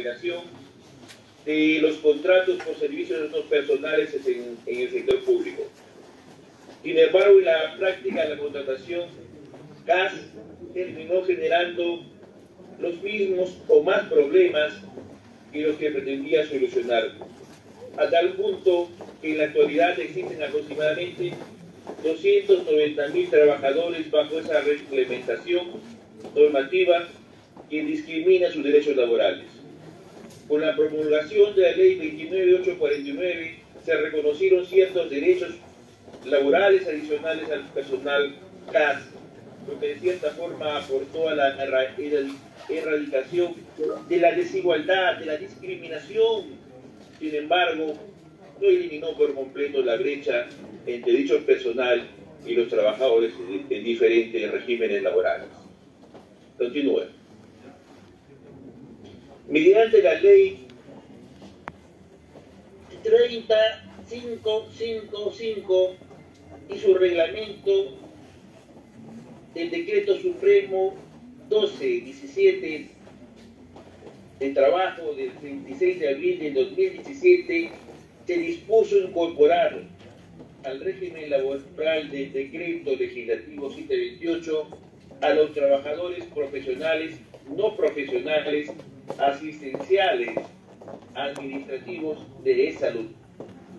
generación de los contratos por servicios no personales en el sector público. Sin embargo, en la práctica la contratación CAS terminó generando los mismos o más problemas que los que pretendía solucionar, a tal punto que en la actualidad existen aproximadamente 290.000 trabajadores bajo esa reglamentación normativa que discrimina sus derechos laborales. Con la promulgación de la Ley 29849 se reconocieron ciertos derechos laborales adicionales al personal CAS, lo que de cierta forma aportó a la erradicación de la desigualdad, de la discriminación. Sin embargo, no eliminó por completo la brecha entre dicho personal y los trabajadores en diferentes regímenes laborales. Continúe. Mediante la Ley 30555 y su reglamento del Decreto Supremo 1217 de Trabajo del 26 de abril del 2017, se dispuso incorporar al régimen laboral del Decreto Legislativo 728 a los trabajadores profesionales, no profesionales, asistenciales, administrativos de salud,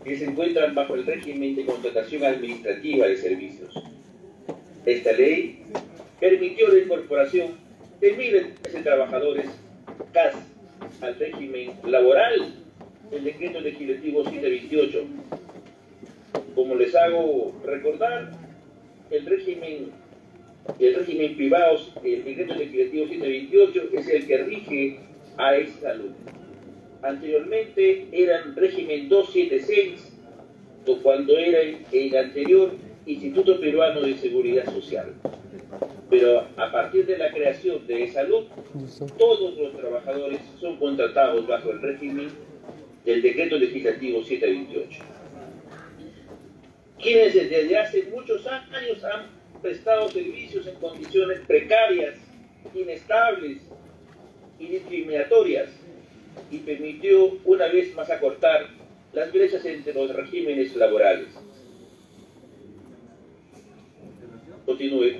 que se encuentran bajo el régimen de contratación administrativa de servicios. Esta ley permitió la incorporación de miles de trabajadores CAS al régimen laboral del Decreto Legislativo 728. Como les hago recordar, el régimen privado, el Decreto Legislativo 728, es el que rige a salud. Anteriormente eran régimen 276, o cuando era el anterior Instituto Peruano de Seguridad Social. Pero a partir de la creación de salud, todos los trabajadores son contratados bajo el régimen del Decreto Legislativo 728. Quienes desde hace muchos años han prestado servicios en condiciones precarias, inestables y discriminatorias, y permitió una vez más acortar las brechas entre los regímenes laborales. Continúe.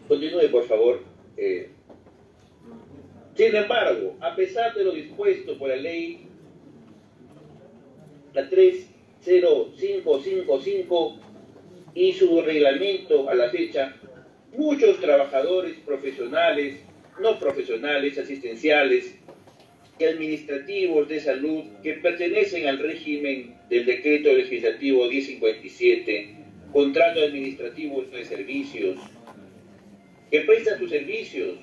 Continúe, por favor. Sin embargo, a pesar de lo dispuesto por la ley, la 30555 y su reglamento a la fecha, muchos trabajadores profesionales, no profesionales, asistenciales y administrativos de salud que pertenecen al régimen del Decreto Legislativo 1057, contrato administrativo de servicios, que prestan sus servicios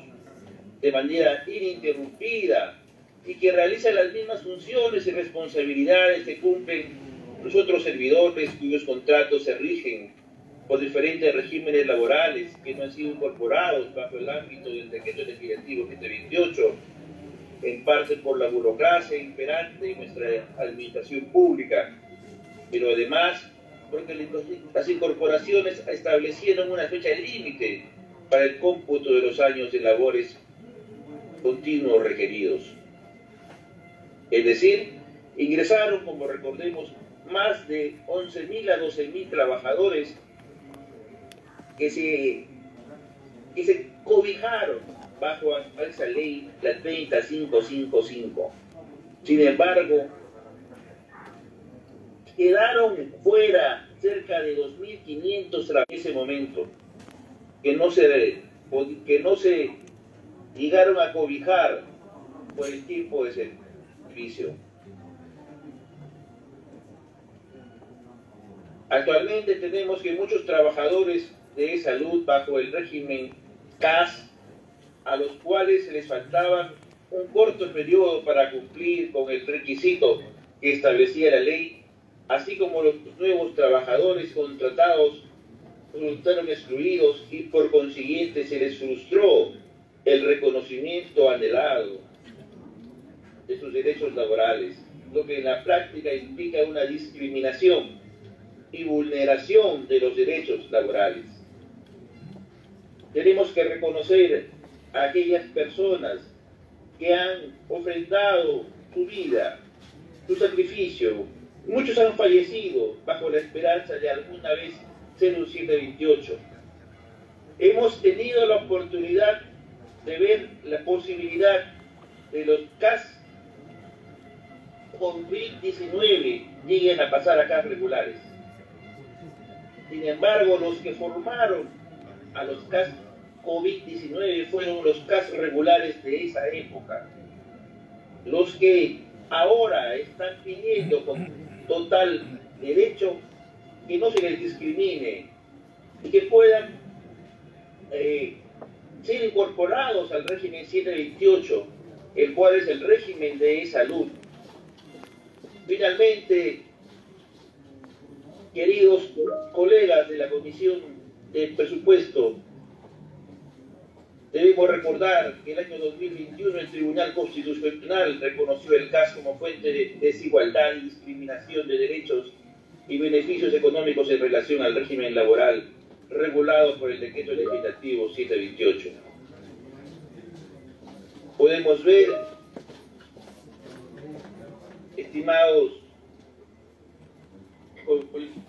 de manera ininterrumpida y que realizan las mismas funciones y responsabilidades que cumplen los otros servidores cuyos contratos se rigen por diferentes regímenes laborales que no han sido incorporados bajo el ámbito del Decreto Legislativo 728, en parte por la burocracia imperante en nuestra administración pública, pero además porque las incorporaciones establecieron una fecha límite para el cómputo de los años de labores continuos requeridos. Es decir, ingresaron, como recordemos, más de 11.000 a 12.000 trabajadores que se cobijaron bajo esa ley, la 30555. Sin embargo, quedaron fuera cerca de 2.500 en ese momento, que no se llegaron a cobijar por el tipo de servicio. Actualmente tenemos que muchos trabajadores de salud bajo el régimen CAS, a los cuales se les faltaba un corto periodo para cumplir con el requisito que establecía la ley, así como los nuevos trabajadores contratados resultaron excluidos y por consiguiente se les frustró el reconocimiento anhelado de sus derechos laborales, lo que en la práctica implica una discriminación y vulneración de los derechos laborales. tenemos que reconocer a aquellas personas que han ofrendado su vida, su sacrificio. Muchos han fallecido bajo la esperanza de alguna vez ser un 728. Hemos tenido la oportunidad de ver la posibilidad de los CAS COVID-19 lleguen a pasar a CAS regulares. Sin embargo, los que formaron a los CAS COVID-19 fueron los CAS regulares de esa época. Los que ahora están pidiendo con total derecho que no se les discrimine y que puedan ser incorporados al régimen 728, el cual es el régimen de salud. Finalmente, queridos colegas de la Comisión de Presupuesto, debemos recordar que el año 2021 el Tribunal Constitucional reconoció el CAS como fuente de desigualdad y discriminación de derechos y beneficios económicos en relación al régimen laboral regulado por el Decreto Legislativo 728. Podemos ver, estimados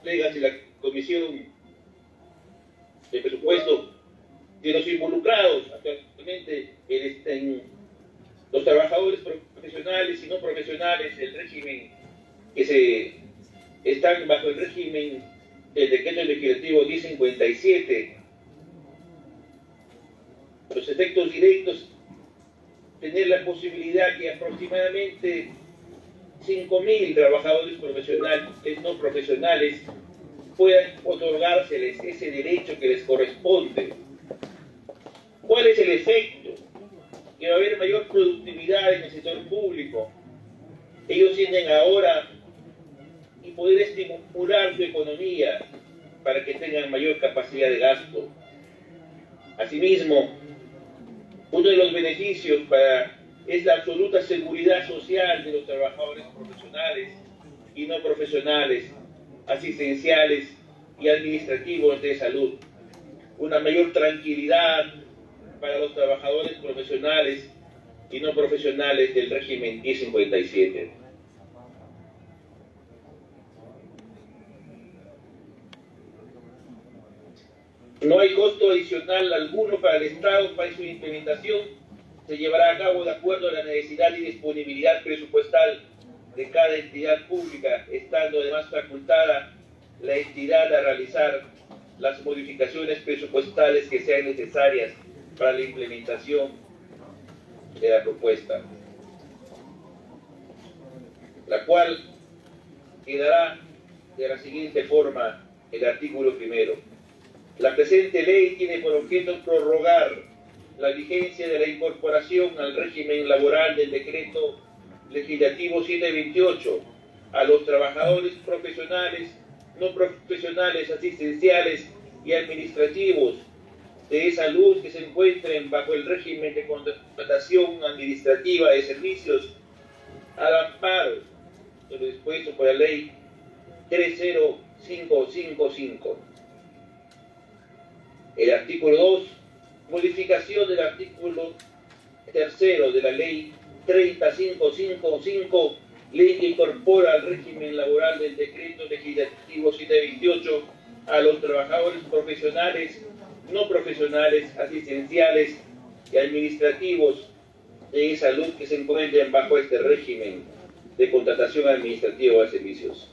colegas de la Comisión de Presupuesto, de los involucrados actualmente en los trabajadores profesionales y no profesionales del régimen que están bajo el régimen del Decreto Legislativo 1057. Los efectos directos, tener la posibilidad que aproximadamente 5.000 trabajadores profesionales, no profesionales, puedan otorgárseles ese derecho que les corresponde. ¿Cuál es el efecto? Que va a haber mayor productividad en el sector público. Ellos tienen ahora y poder estimular su economía para que tengan mayor capacidad de gasto. Asimismo, uno de los beneficios es la absoluta seguridad social de los trabajadores profesionales y no profesionales, asistenciales y administrativos de salud. Una mayor tranquilidad para los trabajadores profesionales y no profesionales del régimen 1057. No hay costo adicional alguno para el Estado para su implementación. Se llevará a cabo de acuerdo a la necesidad y disponibilidad presupuestal de cada entidad pública, estando además facultada la entidad a realizar las modificaciones presupuestales que sean necesarias para la implementación de la propuesta, la cual quedará de la siguiente forma: el artículo primero. La presente ley tiene por objeto prorrogar la vigencia de la incorporación al régimen laboral del Decreto Legislativo 728 a los trabajadores profesionales, no profesionales, asistenciales y administrativos de salud que se encuentren bajo el régimen de contratación administrativa de servicios al amparo de lo dispuesto por la Ley 30555. El artículo 2, modificación del artículo 3 de la Ley 30555, ley que incorpora al régimen laboral del Decreto Legislativo 728 a los trabajadores profesionales, no profesionales, asistenciales y administrativos de salud que se encuentren bajo este régimen de contratación administrativa de servicios.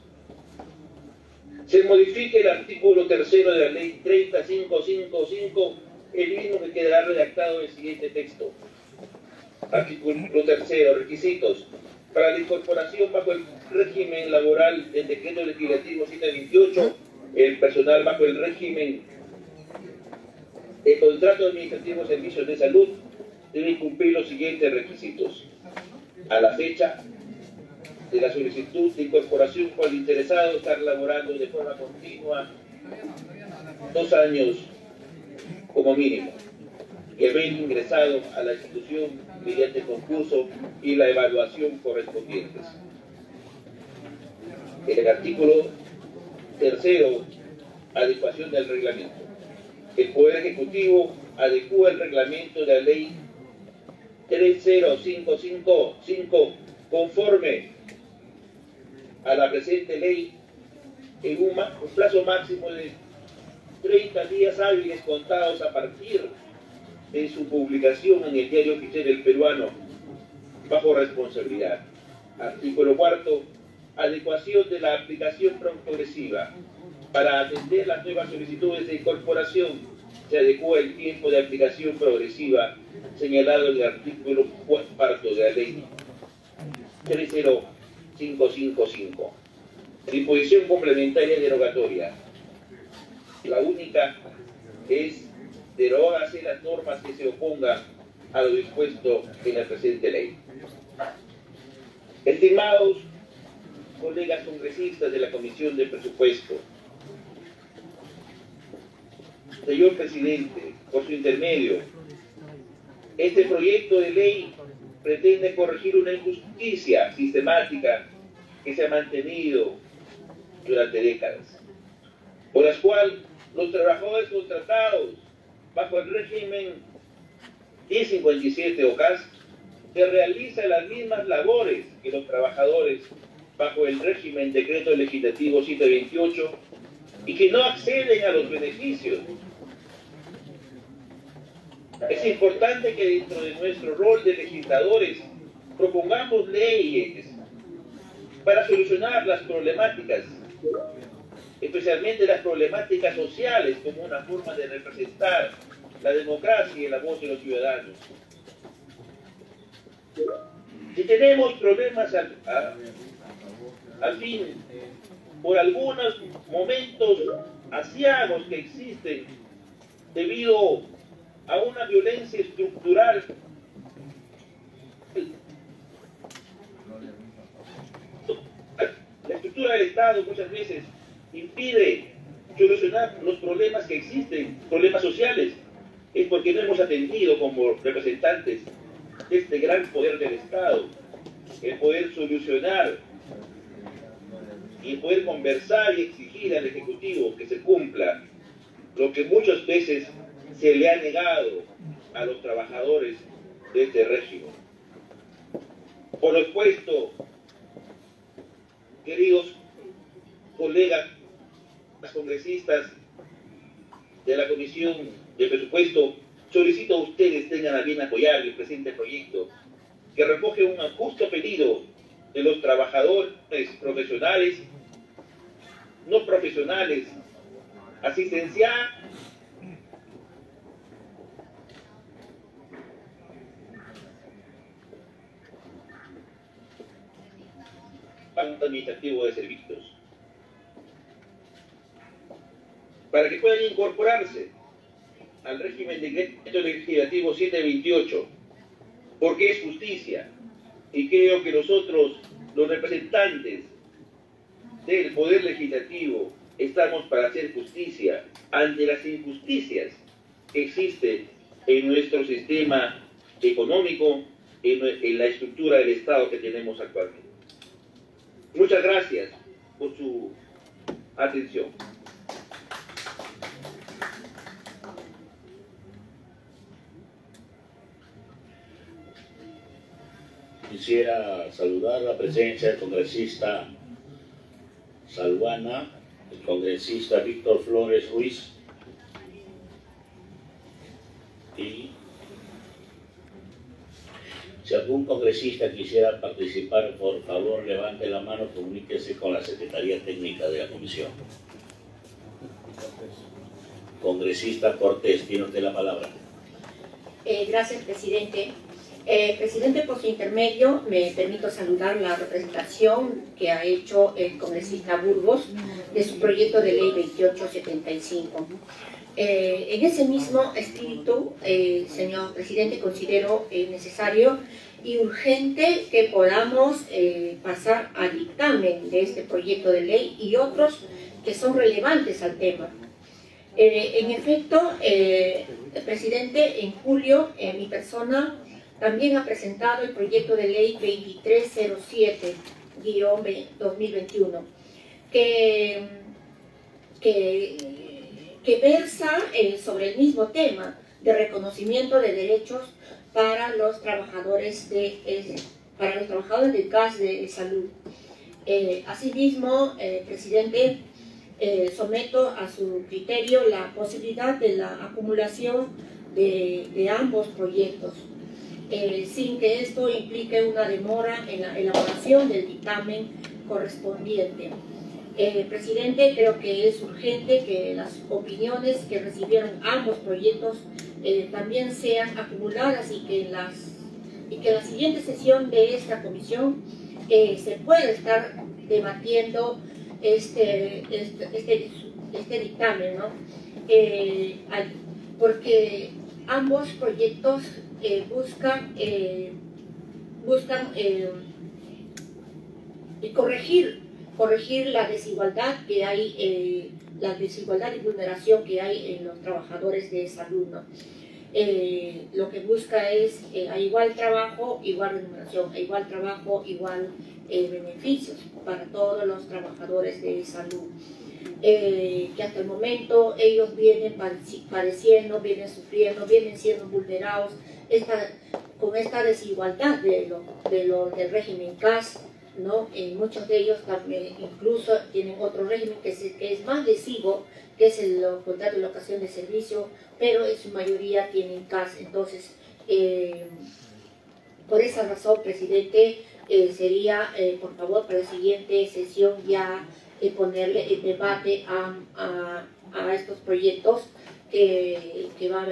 Se modifica el artículo 3 de la Ley 30555, el mismo que quedará redactado en el siguiente texto. Artículo 3, requisitos. Para la incorporación bajo el régimen laboral del Decreto Legislativo 728, el personal bajo el régimen de contrato administrativo de servicios de salud debe cumplir los siguientes requisitos. A la fecha de la solicitud de incorporación por el interesado estar laborando de forma continua 2 años como mínimo y haber ingresado a la institución mediante concurso y la evaluación correspondientes. El artículo 3, adecuación del reglamento. el Poder Ejecutivo adecúa el reglamento de la Ley 30555 conforme a la presente ley en un plazo máximo de 30 días hábiles contados a partir de su publicación en el Diario Oficial del Peruano, bajo responsabilidad. Artículo 4. Adecuación de la aplicación progresiva. Para atender las nuevas solicitudes de incorporación, se adecua el tiempo de aplicación progresiva señalado en el artículo 4 de la Ley 30555. Disposición complementaria derogatoria. La única es derogarse las normas que se opongan a lo dispuesto en la presente ley. Estimados colegas congresistas de la Comisión de Presupuesto, señor presidente, por su intermedio, este proyecto de ley pretende corregir una injusticia sistemática que se ha mantenido durante décadas, por las cuales los trabajadores contratados bajo el régimen 1057 OCAS se realizan las mismas labores que los trabajadores bajo el régimen Decreto Legislativo 728 y que no acceden a los beneficios. Es importante que dentro de nuestro rol de legisladores propongamos leyes para solucionar las problemáticas, especialmente las problemáticas sociales, como una forma de representar la democracia y la voz de los ciudadanos. Si tenemos problemas al fin, por algunos momentos aciagos que existen debido a una violencia estructural, la estructura del Estado muchas veces impide solucionar los problemas que existen, problemas sociales, es porque no hemos atendido como representantes de este gran poder del Estado, el poder solucionar y el poder conversar y exigir al Ejecutivo que se cumpla lo que muchas veces se le ha negado a los trabajadores de este régimen. Por lo expuesto, queridos colegas congresistas de la Comisión de Presupuesto, solicito a ustedes tengan a bien apoyar el presente proyecto, que recoge un justo pedido de los trabajadores profesionales, no profesionales, asistenciales, administrativo de servicios, para que puedan incorporarse al régimen de Decreto Legislativo 728, porque es justicia, y creo que nosotros, los representantes del Poder Legislativo, estamos para hacer justicia ante las injusticias que existen en nuestro sistema económico, en la estructura del Estado que tenemos actualmente. Muchas gracias por su atención. Quisiera saludar la presencia del congresista Salguana, el congresista Víctor Flores Ruiz y si algún congresista quisiera participar, por favor levante la mano, comuníquese con la Secretaría Técnica de la Comisión. Congresista Cortés, tiene usted la palabra. Gracias, presidente. Presidente, por su intermedio, me permito saludar la representación que ha hecho el congresista Burgos de su proyecto de ley 2875. En ese mismo espíritu, señor presidente, considero necesario y urgente que podamos pasar al dictamen de este proyecto de ley y otros que son relevantes al tema. En efecto, presidente, en julio, mi persona también ha presentado el proyecto de ley 2307-2021, que que versa sobre el mismo tema de reconocimiento de derechos para los trabajadores del gas de salud. Asimismo, presidente, someto a su criterio la posibilidad de la acumulación de ambos proyectos, sin que esto implique una demora en la elaboración del dictamen correspondiente. Presidente, creo que es urgente que las opiniones que recibieron ambos proyectos también sean acumuladas y que en la siguiente sesión de esta comisión se pueda estar debatiendo este dictamen, ¿no? Porque ambos proyectos buscan corregir la desigualdad que hay, la desigualdad y vulneración que hay en los trabajadores de salud, ¿no? Lo que busca es a igual trabajo, igual remuneración, a igual trabajo, igual beneficios para todos los trabajadores de salud. Que hasta el momento ellos vienen padeciendo, vienen sufriendo, vienen siendo vulnerados con esta desigualdad del régimen CAS, ¿no? Muchos de ellos también incluso tienen otro régimen que es más lesivo, que es el contrato de locación de servicio, pero en su mayoría tienen CAS. Entonces, por esa razón, presidente, sería, por favor, para la siguiente sesión ya ponerle en debate a estos proyectos que va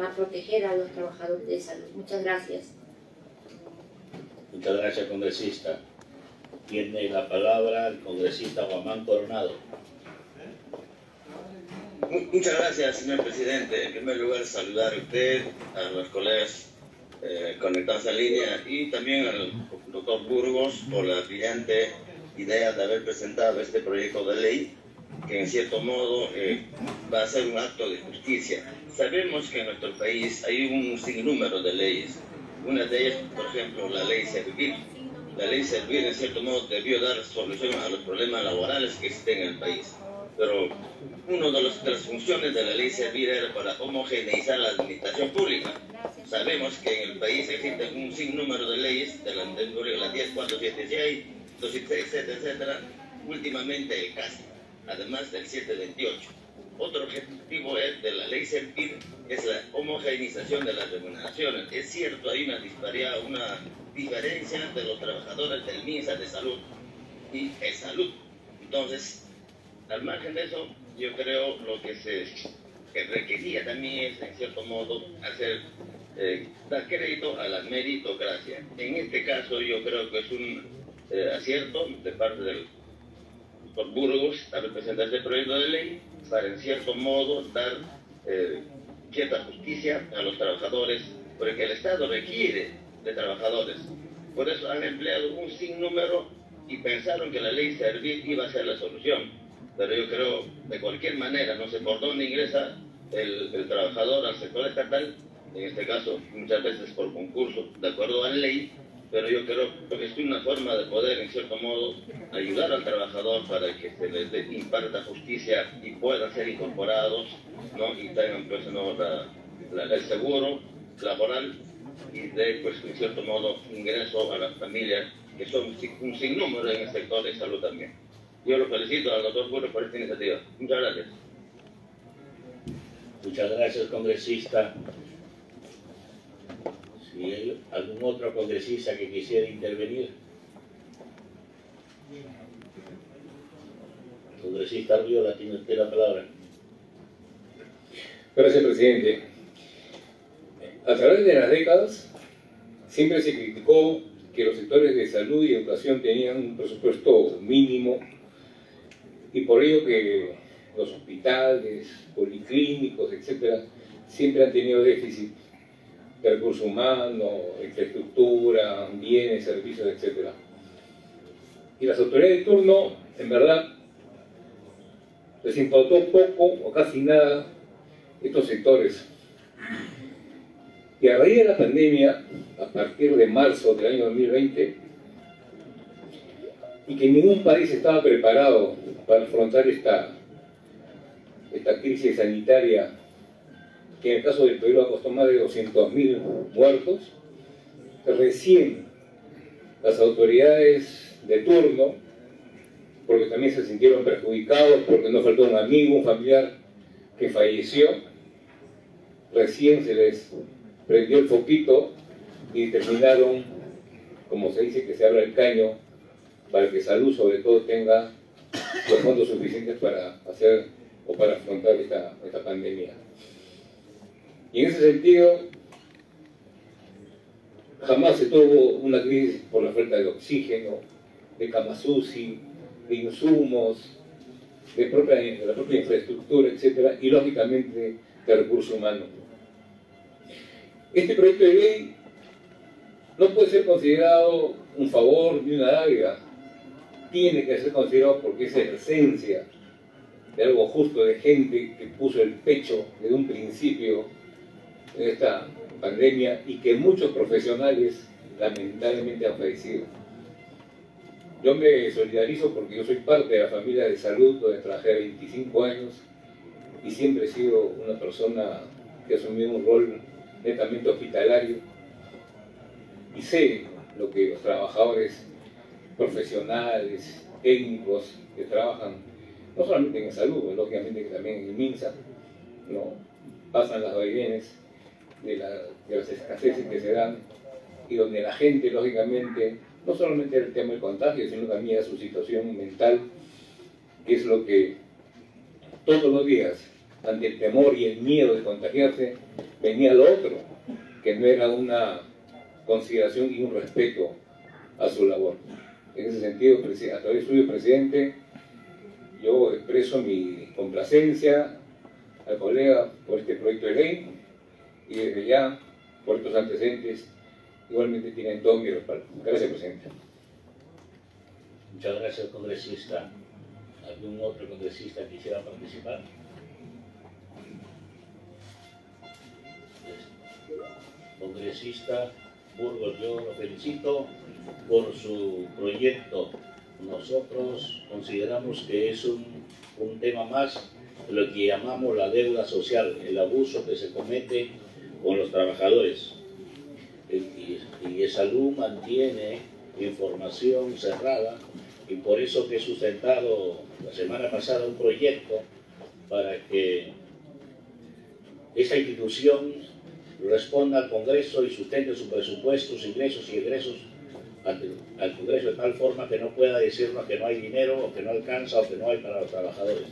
a proteger a los trabajadores de salud. Muchas gracias. Muchas gracias, congresista. Tiene la palabra el congresista Guamán Coronado. Muchas gracias, señor presidente. En primer lugar, saludar a usted, a los colegas conectados a línea y también al doctor Burgos por la brillante idea de haber presentado este proyecto de ley que en cierto modo va a ser un acto de justicia. Sabemos que en nuestro país hay un sinnúmero de leyes. Una de ellas, por ejemplo, la ley Servir. La ley Servir, en cierto modo, debió dar solución a los problemas laborales que existen en el país. Pero una de las funciones de la ley Servir era para homogeneizar la administración pública. Sabemos que en el país existen un sinnúmero de leyes, de la 10476, 266, etcétera, últimamente el CAS, además del 728. Otro objetivo de la ley Servir es la homogeneización de las remuneraciones. Es cierto, hay una diferencia de los trabajadores del MINSA de salud y salud. Entonces, al margen de eso, yo creo lo que requería también es, en cierto modo, dar crédito a la meritocracia. En este caso, yo creo que es un acierto de parte del doctor Burgos a representar este proyecto de ley para, en cierto modo, dar cierta justicia a los trabajadores, porque el Estado requiere de trabajadores. Por eso han empleado un sinnúmero y pensaron que la ley Servir iba a ser la solución. Pero yo creo, de cualquier manera, no sé por dónde ingresa el trabajador al sector estatal, en este caso muchas veces por concurso, de acuerdo a la ley, pero yo creo que es una forma de poder, en cierto modo, ayudar al trabajador para que se les imparta justicia y puedan ser incorporados, ¿no? Y tengan, pues, ¿no? el seguro laboral y de, pues, en cierto modo, ingreso a las familias, que son un sinnúmero en el sector de salud también. Yo lo felicito al doctor Burgos por esta iniciativa. Muchas gracias. Muchas gracias, congresista. Si hay algún otro congresista que quisiera intervenir. Congresista Arriola, tiene usted la palabra. Gracias, presidente. A través de las décadas siempre se criticó que los sectores de salud y educación tenían un presupuesto mínimo y por ello que los hospitales, policlínicos, etcétera, siempre han tenido déficit de recursos humanos, infraestructura, bienes, servicios, etcétera. Y las autoridades de turno, en verdad, les importó poco o casi nada estos sectores. Y a raíz de la pandemia, a partir de marzo del año 2020, y que ningún país estaba preparado para afrontar esta esta crisis sanitaria que en el caso del Perú ha costado más de 200.000 muertos, recién las autoridades de turno, porque también se sintieron perjudicados, porque no faltó un amigo, un familiar que falleció, recién se les prendió el foquito y determinaron, como se dice, que se abra el caño para que Salud sobre todo tenga los fondos suficientes para hacer o para afrontar esta pandemia. Y en ese sentido, jamás se tuvo una crisis por la falta de oxígeno, de camas UCI, de insumos, de la propia infraestructura, etc. Y lógicamente de recursos humanos. Este proyecto de ley no puede ser considerado un favor ni una dádiva. Tiene que ser considerado porque es la esencia de algo justo, de gente que puso el pecho desde un principio en esta pandemia y que muchos profesionales lamentablemente han fallecido. Yo me solidarizo porque yo soy parte de la familia de Salud, donde trabajé 25 años y siempre he sido una persona que ha asumido un rol netamente hospitalario y sé lo que los trabajadores profesionales, técnicos que trabajan no solamente en salud, lógicamente que también en el MINSA, ¿no? Pasan las vaivenes de las escaseces que se dan y donde la gente lógicamente no solamente el tema del contagio, sino también su situación mental, que es lo que todos los días, ante el temor y el miedo de contagiarse, venía lo otro, que no era una consideración y un respeto a su labor. En ese sentido, a través suyo, presidente, yo expreso mi complacencia al colega por este proyecto de ley y desde ya, por estos antecedentes, igualmente tienen todo mi respaldo. Gracias, presidente. Muchas gracias, congresista. ¿Algún otro congresista quisiera participar? Congresista Burgos, yo lo felicito por su proyecto. Nosotros consideramos que es un tema más de lo que llamamos la deuda social, el abuso que se comete con los trabajadores. Y Salud mantiene información cerrada y por eso que he sustentado la semana pasada un proyecto para que esa institución responda al Congreso y sustente su presupuesto, sus ingresos y egresos al Congreso de tal forma que no pueda decirnos que no hay dinero o que no alcanza o que no hay para los trabajadores.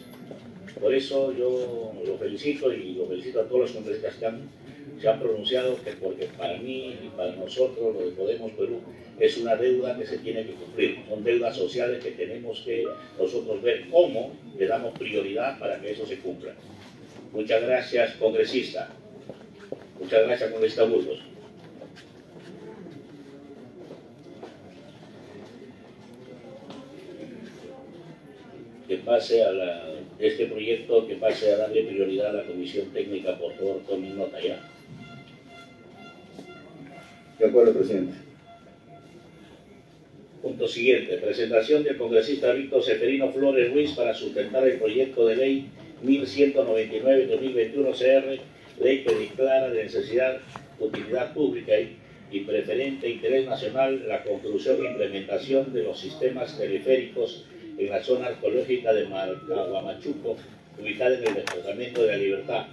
Por eso yo lo felicito y lo felicito a todos los congresistas que se han pronunciado, porque para mí y para nosotros, lo de Podemos Perú, es una deuda que se tiene que cumplir. Son deudas sociales que tenemos que nosotros ver cómo le damos prioridad para que eso se cumpla. Muchas gracias, congresista. Muchas gracias, congresista Burgos. Que pase a este proyecto, que pase a darle prioridad a la comisión técnica, por favor, tomen nota ya. De acuerdo, presidente. Punto siguiente, presentación del congresista Víctor Seferino Flores Ruiz para sustentar el proyecto de ley 1199-2021 CR, ley que declara de necesidad, utilidad pública y preferente interés nacional la construcción e implementación de los sistemas teleféricos en la zona arqueológica de Huamachuco, ubicada en el Departamento de la Libertad.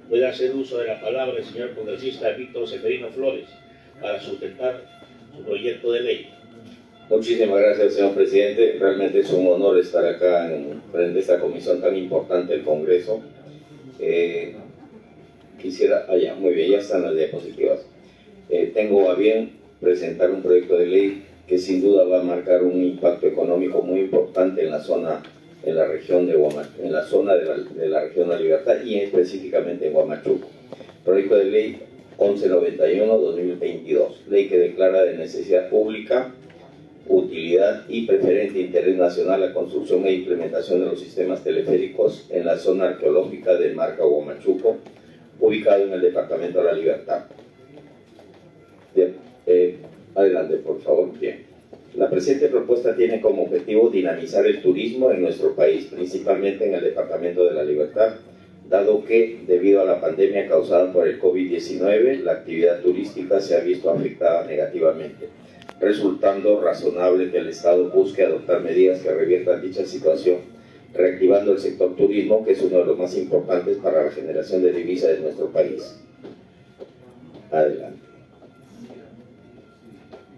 Puede hacer uso de la palabra el señor congresista Víctor Seferino Flores para sustentar su proyecto de ley. Muchísimas gracias, señor presidente. Realmente es un honor estar acá frente a esta comisión tan importante del Congreso. Muy bien, ya están las diapositivas. Tengo a bien presentar un proyecto de ley que sin duda va a marcar un impacto económico muy importante en la zona, en la región de la región de la Libertad y específicamente en Huamachuco. Proyecto de ley 1191-2022, ley que declara de necesidad pública, utilidad y preferente interés nacional la construcción e implementación de los sistemas teleféricos en la zona arqueológica de Marca Huamachuco, ubicado en el Departamento de la Libertad. Bien, adelante, por favor. Bien. La presente propuesta tiene como objetivo dinamizar el turismo en nuestro país, principalmente en el Departamento de la Libertad, dado que, debido a la pandemia causada por el COVID-19, la actividad turística se ha visto afectada negativamente, resultando razonable que el Estado busque adoptar medidas que reviertan dicha situación, reactivando el sector turismo, que es uno de los más importantes para la generación de divisas de nuestro país. Adelante.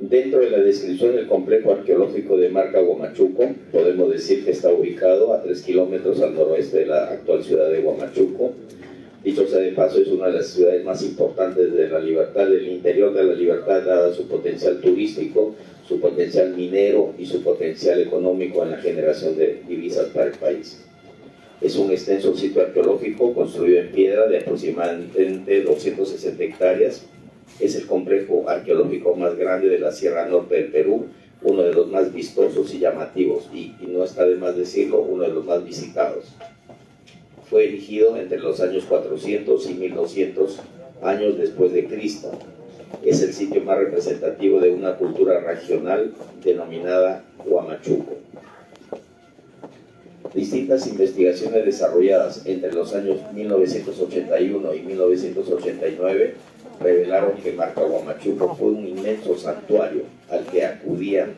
Dentro de la descripción del complejo arqueológico de Marca Huamachuco, podemos decir que está ubicado a 3 kilómetros al noroeste de la actual ciudad de Huamachuco. Dicho sea de paso, es una de las ciudades más importantes de La Libertad, del interior de La Libertad, dada su potencial turístico, su potencial minero y su potencial económico en la generación de divisas para el país. Es un extenso sitio arqueológico construido en piedra de aproximadamente 260 hectáreas. Es el complejo arqueológico más grande de la Sierra Norte del Perú, uno de los más vistosos y llamativos, y no está de más decirlo, uno de los más visitados. Fue erigido entre los años 400 y 1200 años después de Cristo. Es el sitio más representativo de una cultura regional denominada Huamachuco. Distintas investigaciones desarrolladas entre los años 1981 y 1989 revelaron que Marca Huamachuco fue un inmenso santuario al que acudían